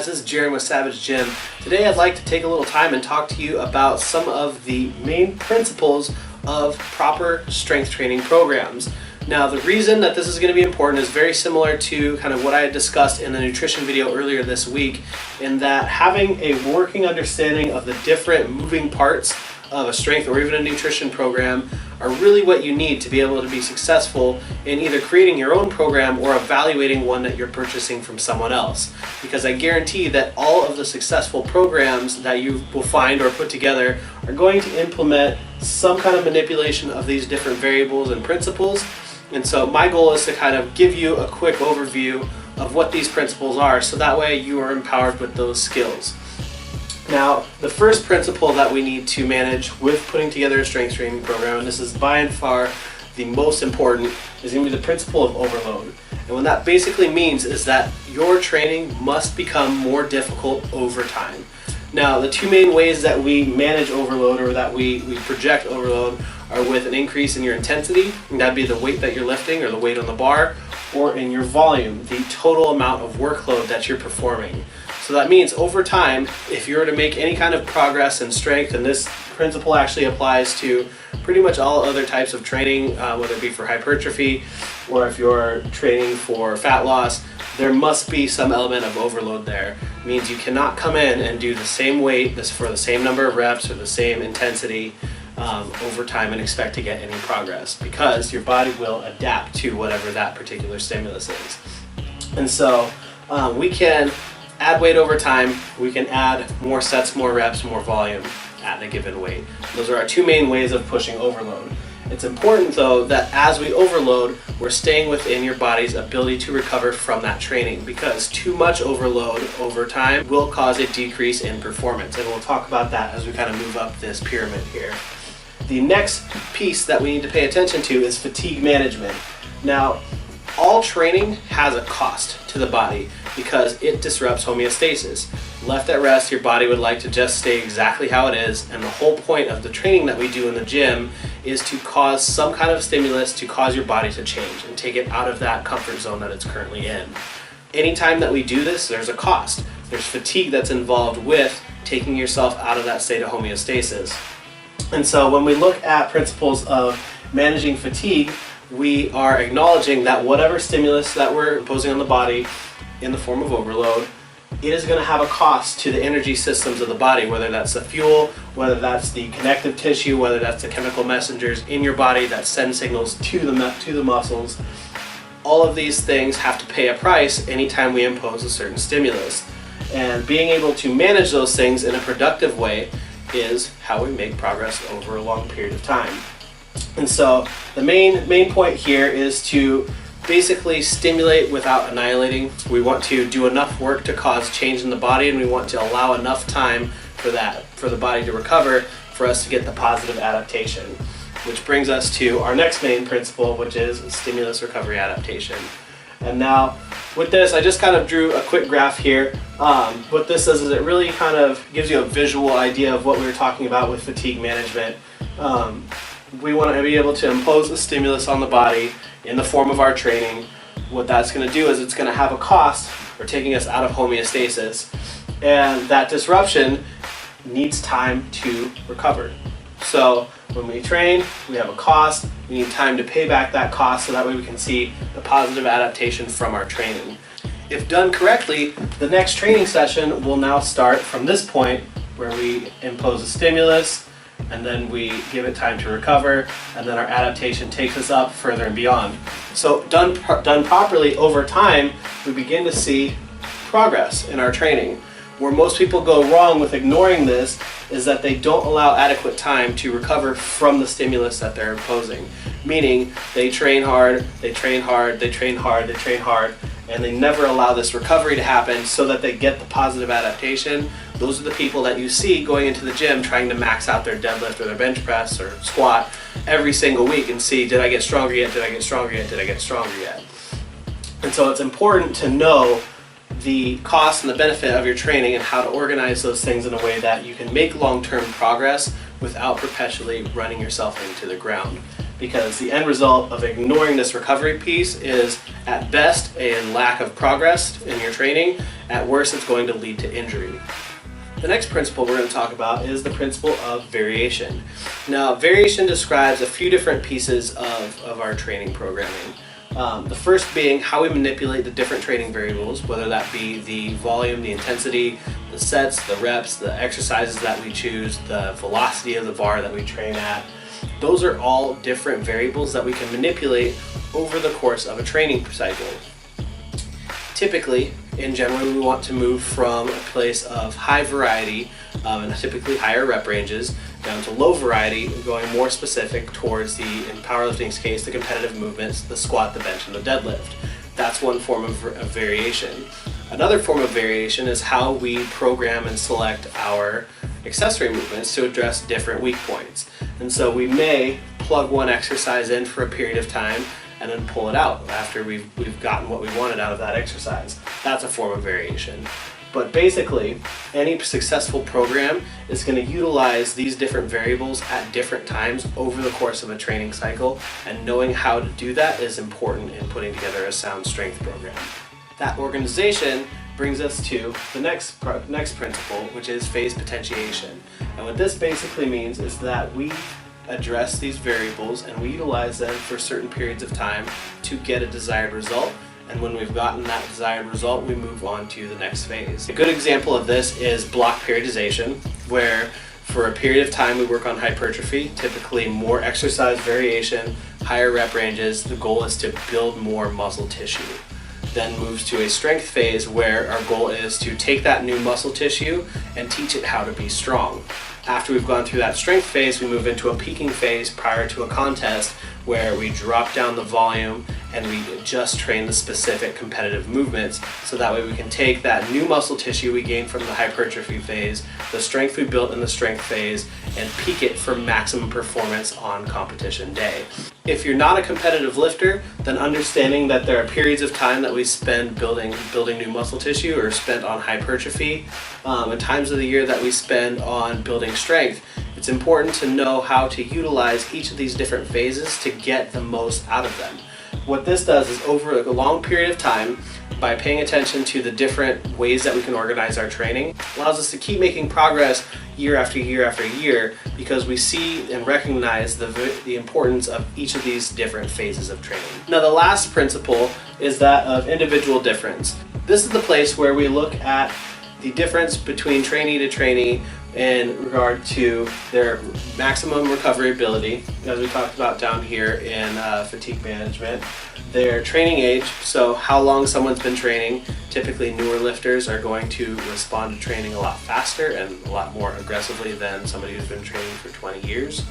this is Jeron with Savage Gym. Today I'd like to take a little time and talk to you about some of the main principles of proper strength training programs. Now, the reason that this is going to be important is very similar to kind of what I had discussed in the nutrition video earlier this week, in that having a working understanding of the different moving parts of a strength or even a nutrition program are really what you need to be able to be successful in either creating your own program or evaluating one that you're purchasing from someone else. Because I guarantee that all of the successful programs that you will find or put together are going to implement some kind of manipulation of these different variables and principles. And so my goal is to kind of give you a quick overview of what these principles are, so that way you are empowered with those skills. Now, the first principle that we need to manage with putting together a strength training program, and this is by and far the most important, is going to be the principle of overload. And what that basically means is that your training must become more difficult over time. Now, the two main ways that we manage overload, or that we project overload, are with an increase in your intensity, and that'd be the weight that you're lifting or the weight on the bar, or in your volume, the total amount of workload that you're performing. So that means over time, if you were to make any kind of progress in strength, and this principle actually applies to pretty much all other types of training, whether it be for hypertrophy or if you're training for fat loss, there must be some element of overload there. It means you cannot come in and do the same weight for the same number of reps or the same intensity over time and expect to get any progress, because your body will adapt to whatever that particular stimulus is. And so we can add weight over time, we can add more sets, more reps, more volume at a given weight. Those are our two main ways of pushing overload. It's important though that as we overload, we're staying within your body's ability to recover from that training, because too much overload over time will cause a decrease in performance, and we'll talk about that as we kind of move up this pyramid here. The next piece that we need to pay attention to is fatigue management. Now, all training has a cost to the body because it disrupts homeostasis. Left at rest, your body would like to just stay exactly how it is, and the whole point of the training that we do in the gym is to cause some kind of stimulus to cause your body to change and take it out of that comfort zone that it's currently in. Anytime that we do this, there's a cost. There's fatigue that's involved with taking yourself out of that state of homeostasis. And so when we look at principles of managing fatigue, we are acknowledging that whatever stimulus that we're imposing on the body in the form of overload, it is going to have a cost to the energy systems of the body, whether that's the fuel, whether that's the connective tissue, whether that's the chemical messengers in your body that send signals to the muscles. All of these things have to pay a price anytime we impose a certain stimulus. And being able to manage those things in a productive way is how we make progress over a long period of time. And so the main point here is to basically stimulate without annihilating. We want to do enough work to cause change in the body, and we want to allow enough time for the body to recover, for us to get the positive adaptation. Which brings us to our next main principle, which is stimulus recovery adaptation. And now with this, I just kind of drew a quick graph here. What this does is it really kind of gives you a visual idea of what we were talking about with fatigue management. We want to be able to impose a stimulus on the body in the form of our training. What that's going to do is it's going to have a cost for taking us out of homeostasis, and that disruption needs time to recover. So when we train, we have a cost, we need time to pay back that cost, so that way we can see the positive adaptation from our training. If done correctly, the next training session will now start from this point where we impose a stimulus, and then we give it time to recover, and then our adaptation takes us up further and beyond. So done properly over time, we begin to see progress in our training. Where most people go wrong with ignoring this is that they don't allow adequate time to recover from the stimulus that they're imposing. Meaning they train hard, they train hard, they train hard, they train hard, and they never allow this recovery to happen so that they get the positive adaptation. Those are the people that you see going into the gym trying to max out their deadlift or their bench press or squat every single week and see, did I get stronger yet, did I get stronger yet, did I get stronger yet? And so it's important to know the cost and the benefit of your training and how to organize those things in a way that you can make long-term progress without perpetually running yourself into the ground. Because the end result of ignoring this recovery piece is, at best, a lack of progress in your training, At worst, it's going to lead to injury. The next principle we're going to talk about is the principle of variation. Now, variation describes a few different pieces of our training programming. The first being how we manipulate the different training variables, whether that be the volume, the intensity, the sets, the reps, the exercises that we choose, the velocity of the bar that we train at. Those are all different variables that we can manipulate over the course of a training cycle. Typically, in general, we want to move from a place of high variety and typically higher rep ranges down to low variety, going more specific towards in powerlifting's case, the competitive movements, the squat, the bench, and the deadlift. That's one form of variation. Another form of variation is how we program and select our accessory movements to address different weak points. And so we may plug one exercise in for a period of time and then pull it out after we've gotten what we wanted out of that exercise. That's a form of variation. But basically, any successful program is going to utilize these different variables at different times over the course of a training cycle, and knowing how to do that is important in putting together a sound strength program. That organization brings us to the next principle, which is phase potentiation. And what this basically means is that we address these variables and we utilize them for certain periods of time to get a desired result. And when we've gotten that desired result, we move on to the next phase. A good example of this is block periodization, where for a period of time we work on hypertrophy, typically more exercise variation, higher rep ranges. The goal is to build more muscle tissue. Then moves to a strength phase where our goal is to take that new muscle tissue and teach it how to be strong. After we've gone through that strength phase, we move into a peaking phase prior to a contest where we drop down the volume and we just train the specific competitive movements, so that way we can take that new muscle tissue we gained from the hypertrophy phase, the strength we built in the strength phase, and peak it for maximum performance on competition day. If you're not a competitive lifter, then understanding that there are periods of time that we spend building new muscle tissue or spent on hypertrophy, and times of the year that we spend on building strength, it's important to know how to utilize each of these different phases to get the most out of them. What this does is, over a long period of time, by paying attention to the different ways that we can organize our training, allows us to keep making progress year after year after year, because we see and recognize the importance of each of these different phases of training. Now, the last principle is that of individual difference. This is the place where we look at the difference between trainee to trainee in regard to their maximum recovery ability, as we talked about down here in fatigue management, their training age, so how long someone's been training. Typically newer lifters are going to respond to training a lot faster and a lot more aggressively than somebody who's been training for 20 years.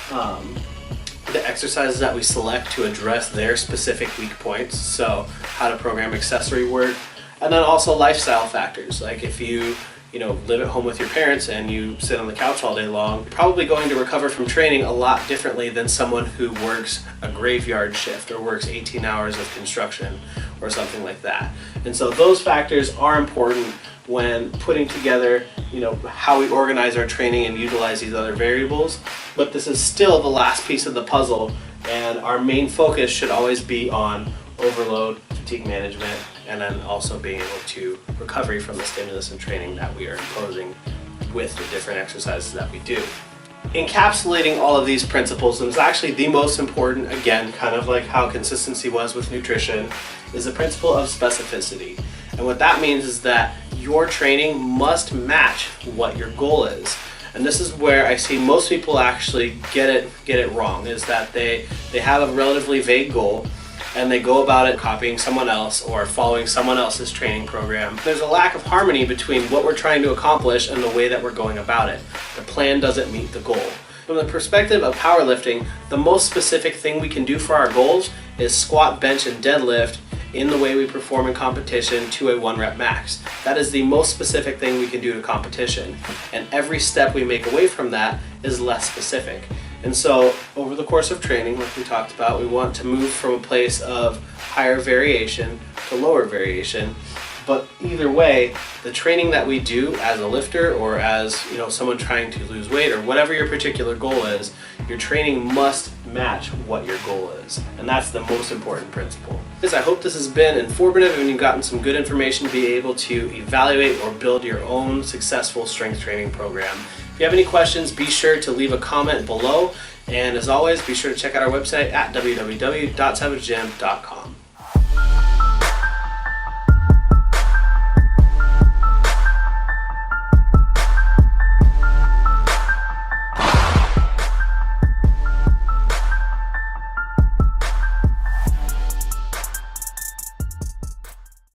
The exercises that we select to address their specific weak points, so how to program accessory work, and then also lifestyle factors, like if you live at home with your parents and you sit on the couch all day long, you're probably going to recover from training a lot differently than someone who works a graveyard shift or works 18 hours of construction or something like that. And so those factors are important when putting together, how we organize our training and utilize these other variables. But this is still the last piece of the puzzle, and our main focus should always be on overload, fatigue management, and then also being able to recovery from the stimulus and training that we are imposing with the different exercises that we do. Encapsulating all of these principles, and it's actually the most important, again, kind of like how consistency was with nutrition, is the principle of specificity. And what that means is that your training must match what your goal is. And this is where I see most people actually get it wrong, is that they have a relatively vague goal, and they go about it copying someone else or following someone else's training program. There's a lack of harmony between what we're trying to accomplish and the way that we're going about it. The plan doesn't meet the goal. From the perspective of powerlifting, the most specific thing we can do for our goals is squat, bench, and deadlift in the way we perform in competition to a 1 rep max. That is the most specific thing we can do to competition. And every step we make away from that is less specific. And so over the course of training, like we talked about, we want to move from a place of higher variation to lower variation, But either way, the training that we do as a lifter or as someone trying to lose weight or whatever your particular goal is, your training must match what your goal is. And that's the most important principle. I hope this has been informative and you've gotten some good information to be able to evaluate or build your own successful strength training program. If you have any questions, be sure to leave a comment below. And as always, be sure to check out our website at www.savagegym.com.